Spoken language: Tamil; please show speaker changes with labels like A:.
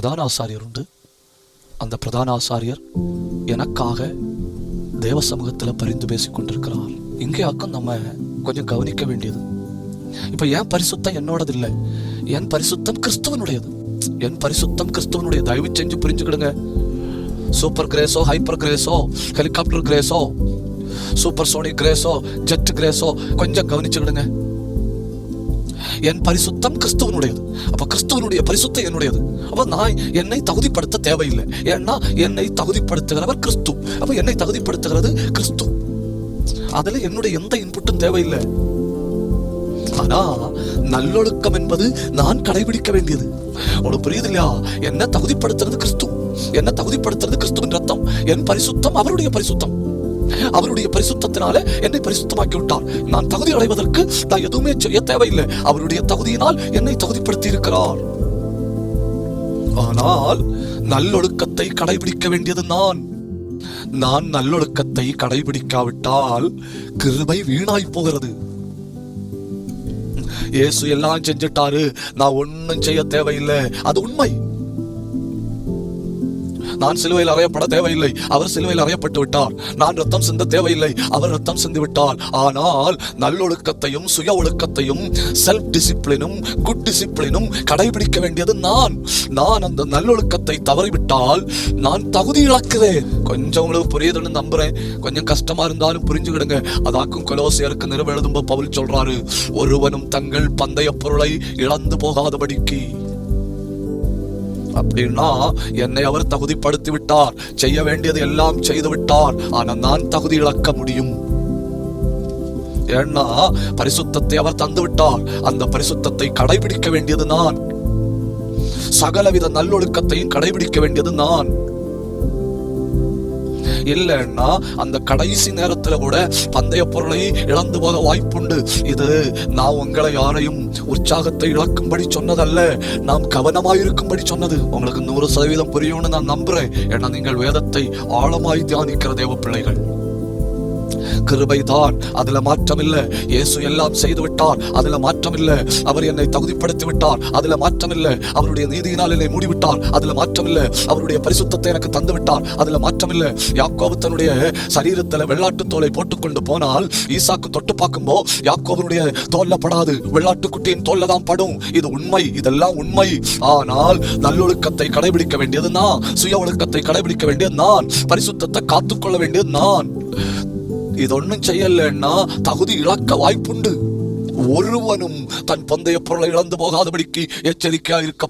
A: பிரதான ஆசாரியர் உண்டு. அந்த பிரதான ஆசாரியர் எனக்காக தேவ சமூகத்தில் பரிந்து பேசிக் கொண்டிருக்கிறார். இங்கே ஆக்கம் நம்ம கொஞ்சம் கவனிக்க வேண்டியது. இப்ப என் பரிசுத்தம் என்னோடது இல்லை, என் பரிசுத்தம் கிறிஸ்துவனுடையது. என் பரிசுத்தம் கிறிஸ்துவனுடைய. தயவு செஞ்சு புரிஞ்சுக்கிடுங்க. சூப்பர் கிரேஸோ, ஹைப்பர் கிரேஸோ, ஹெலிகாப்டர் கிரேஸோ, சூப்பர் சோனிக் கிரேஸோ, ஜெட் கிரேஸோ கொஞ்சம் கவனிச்சுக்கிடுங்க. என் பரிசுத்தம் கிறிஸ்துவனுடையது. அப்ப கிறிஸ்துவனுடைய பரிசுத்தம் என்னுடையது. அப்ப நான் என்னை தகுதிப்படுத்த தேவையில்லை. ஏன்னா என்னை தகுதிப்படுத்துகிறவர் கிறிஸ்து. அப்ப என்னை தகுதிப்படுத்துகிறது கிறிஸ்து. அதுல என்னுடைய எந்த இன்புட்டும் தேவையில்லை. ஆனா நல்லொழுக்கம் என்பது நான் கடைபிடிக்க வேண்டியது. உங்களுக்கு புரியுது இல்லையா? என்ன தகுதிப்படுத்துறது கிறிஸ்து. என்ன தகுதிப்படுத்துறது கிறிஸ்துவின் ரத்தம். என் பரிசுத்தம் அவருடைய பரிசுத்தம். அவருடைய பரிசுத்தத்தினால என்னை பரிசுத்தமாக்கி விட்டார். நான் தகுதி அடைவதற்கு நான் எதுவுமே செய்ய தேவையில்லை. அவருடைய தகுதியினால் என்னை தகுதிப்படுத்தி இருக்கிறார். ஆனால் நல்லொழுக்கத்தை கடைபிடிக்க வேண்டியது நான். நல்லொழுக்கத்தை கடைபிடிக்காவிட்டால் கிருபை வீணாய் போகிறது. இயேசு எல்லாம் செஞ்சிட்டாரு, நான் ஒன்னும் செய்ய தேவையில்லை. அது உண்மை. நான் சிலுவையில் அறையப்பட தேவையில்லை, அவர் சிலுவையில் அறையப்பட்டு விட்டார். நான் ரத்தம் சிந்த தேவையில்லை, அவர் ரத்தம் சிந்து விட்டார். ஆனால் நல்லொழுக்கத்தையும் சுய ஒழுக்கத்தையும் செல்ஃப் டிசிப்ளினும் குட் டிசிப்ளினும் கடைபிடிக்க வேண்டியது நான். அந்த நல்லொழுக்கத்தை தவறிவிட்டால் நான் தகுதி இழக்கிறேன். கொஞ்சம் உங்களுக்கு புரியுதுன்னு நம்புறேன். கொஞ்சம் கஷ்டமா இருந்தாலும் புரிஞ்சுக்கிடுங்க. அதாக்கும் கொலோசியருக்கு நிருபம் எழுதும்போது பவுல் சொல்றாரு, ஒருவனும் தங்கள் பந்தய பொருளை இழந்து போகாதபடிக்கு. அப்படின்னா என்னை அவர் தகுதிப்படுத்தி விட்டார், செய்ய வேண்டியது எல்லாம் செய்து விட்டார். ஆனா நான் தகுதி இழக்க முடியும். ஏன்னா பரிசுத்தத்தை அவர் தந்து விட்டார். அந்த பரிசுத்தத்தை கடைபிடிக்க வேண்டியது நான். சகலவித நல்லொழுக்கத்தையும் கடைபிடிக்க வேண்டியது நான். இல்லைன்னா அந்த கடைசி நேரத்துல கூட பந்தய பொருளை இழந்து போக வாய்ப்புண்டு. இது நான் உங்களை யாரையும் உற்சாகத்தை இழக்கும்படி சொன்னதல்ல, நாம் கவனமாயிருக்கும்படி சொன்னது. உங்களுக்கு 100% புரியும்னு நான் நம்புறேன். ஏன்னா நீங்கள் வேதத்தை ஆழமாய் தியானிக்கிற தேவ பிள்ளைகள். கிருபைதான், அதுல மாற்றம் இல்லை. இயேசு எல்லாம் செய்து விட்டார், அதுல மாற்றம் இல்லை. அவர் என்னை தகுதிப்படுத்தி விட்டார், அதுல மாற்றம் இல்லை. அவருடைய நீதியினால் என்னை மூடிவிட்டார், அதுல மாற்றம் இல்லை. அவருடைய பரிசுத்தத்தை எனக்கு தந்து விட்டார், அதுல மாற்றம் இல்லை. யாக்கோபு தன்னுடைய சரீரத்துல வெள்ளாட்டு தோலை போட்டுக்கொண்டு போனால் ஈசாக்கு தொட்டு பார்க்கும்போ யாக்கோபுடைய தோல்ல படாது, வெள்ளாட்டுக்குட்டியின் தோல்ல தான் படும். இது உண்மை, இதெல்லாம் உண்மை. ஆனால் நல்லொழுக்கத்தை கடைபிடிக்க வேண்டியது நான், சுய ஒழுக்கத்தை கடைபிடிக்க வேண்டியது நான், பரிசுத்தத்தை காத்துக்கொள்ள வேண்டியது நான். இது ஒன்னும் செய்யலன்னா தகுதி இழக்க வாய்ப்புண்டு. ஒருவனும் தன் பந்தய பொருளை இழந்து போகாதபடிக்கு எச்சரிக்கையா இருக்க